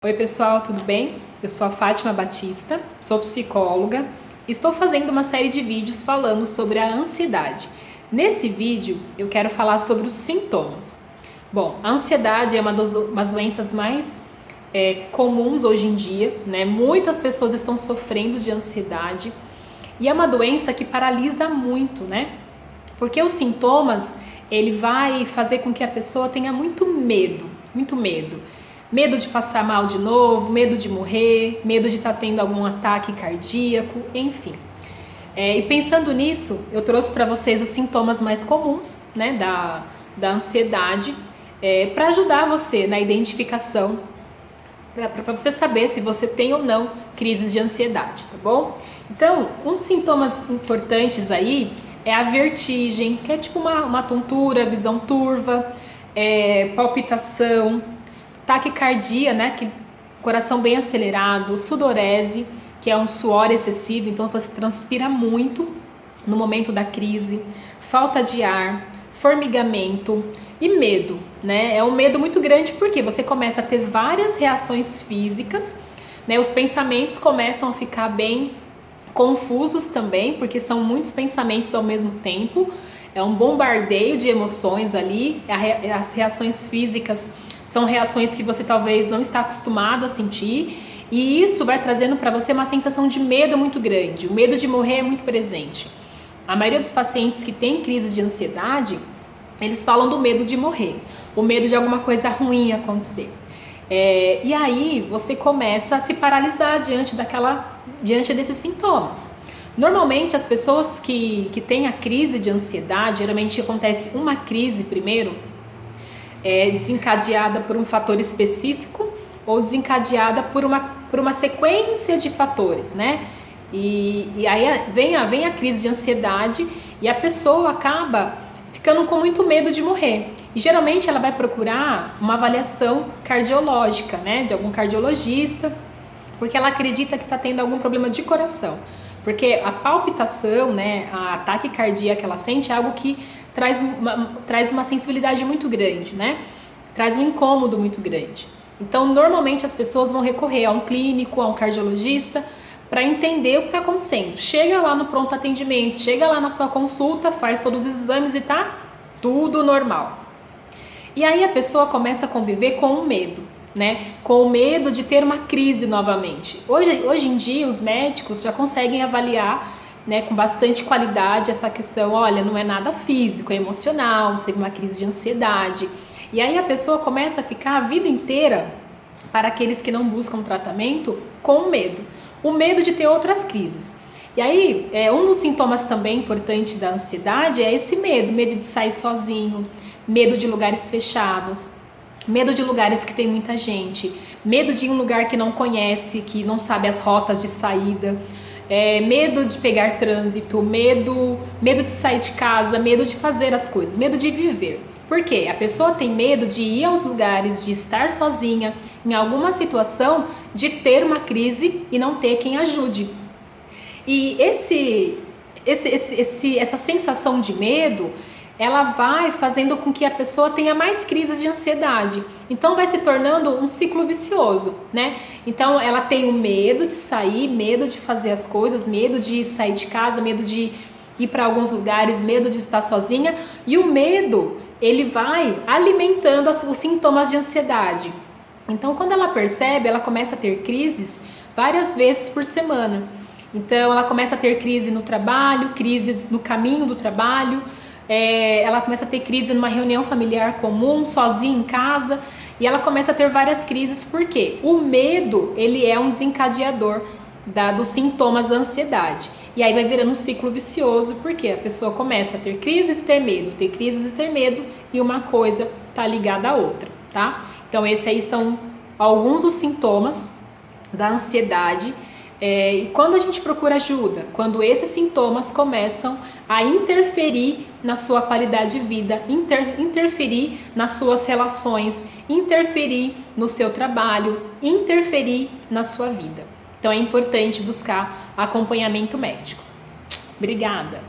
Oi pessoal, tudo bem? Eu sou a Fátima Batista, sou psicóloga. Estou fazendo uma série de vídeos falando sobre a ansiedade. Nesse vídeo eu quero falar sobre os sintomas. Bom, a ansiedade é uma das doenças mais comuns hoje em dia, né? Muitas pessoas estão sofrendo de ansiedade e é uma doença que paralisa muito, né? Porque os sintomas, ele vai fazer com que a pessoa tenha muito medo, muito medo. Medo de passar mal de novo, medo de morrer, medo de estar tendo algum ataque cardíaco, enfim. E pensando nisso, eu trouxe para vocês os sintomas mais comuns, né, da ansiedade, para ajudar você na identificação, para você saber se você tem ou não crises de ansiedade, tá bom? Então, um dos sintomas importantes aí é a vertigem, que é tipo uma tontura, visão turva, palpitação, taquicardia, né, que coração bem acelerado, sudorese, que é um suor excessivo, então você transpira muito no momento da crise, falta de ar, formigamento e medo, né? É um medo muito grande porque você começa a ter várias reações físicas, né? Os pensamentos começam a ficar bem confusos também, porque são muitos pensamentos ao mesmo tempo. É um bombardeio de emoções ali, as reações físicas são reações que você talvez não está acostumado a sentir, e isso vai trazendo para você uma sensação de medo muito grande. O medo de morrer é muito presente. A maioria dos pacientes que têm crises de ansiedade, eles falam do medo de morrer, o medo de alguma coisa ruim acontecer. E aí você começa a se paralisar diante desses sintomas. Normalmente as pessoas que têm a crise de ansiedade, geralmente acontece uma crise primeiro, desencadeada por um fator específico ou desencadeada por uma sequência de fatores, né? E aí vem a crise de ansiedade e a pessoa acaba ficando com muito medo de morrer. E geralmente ela vai procurar uma avaliação cardiológica, né? De algum cardiologista, porque ela acredita que está tendo algum problema de coração. Porque a palpitação, né, a taquicardia que ela sente é algo que traz uma sensibilidade muito grande, né? Traz um incômodo muito grande. Então, normalmente as pessoas vão recorrer a um clínico, a um cardiologista, para entender o que está acontecendo. Chega lá no pronto atendimento, chega lá na sua consulta, faz todos os exames e tá tudo normal. E aí a pessoa começa a conviver com o medo, né? Com o medo de ter uma crise novamente. Hoje em dia os médicos já conseguem avaliar, né, com bastante qualidade essa questão. Olha, não é nada físico, é emocional, você teve uma crise de ansiedade. E aí a pessoa começa a ficar a vida inteira, para aqueles que não buscam tratamento, com medo. O medo de ter outras crises. E aí, um dos sintomas também importantes da ansiedade é esse medo de sair sozinho, medo de lugares fechados, medo de lugares que tem muita gente, medo de ir em um lugar que não conhece, que não sabe as rotas de saída, medo de pegar trânsito, medo de sair de casa, medo de fazer as coisas, medo de viver. Por quê? A pessoa tem medo de ir aos lugares, de estar sozinha, em alguma situação, de ter uma crise e não ter quem ajude. E essa sensação de medo, ela vai fazendo com que a pessoa tenha mais crises de ansiedade. Então vai se tornando um ciclo vicioso, né? Então ela tem o medo de sair, medo de fazer as coisas, medo de sair de casa, medo de ir para alguns lugares, medo de estar sozinha. E o medo, ele vai alimentando os sintomas de ansiedade. Então quando ela percebe, ela começa a ter crises várias vezes por semana. Então ela começa a ter crise no trabalho, crise no caminho do trabalho, ela começa a ter crise numa reunião familiar comum, sozinha em casa, e ela começa a ter várias crises, porque o medo, ele é um desencadeador dos sintomas da ansiedade. E aí vai virando um ciclo vicioso, porque a pessoa começa a ter crises e ter medo, ter crises e ter medo, e uma coisa tá ligada à outra, tá? Então esses aí são alguns dos sintomas da ansiedade. E quando a gente procura ajuda, quando esses sintomas começam a interferir na sua qualidade de vida, interferir nas suas relações, interferir no seu trabalho, interferir na sua vida. Então é importante buscar acompanhamento médico. Obrigada!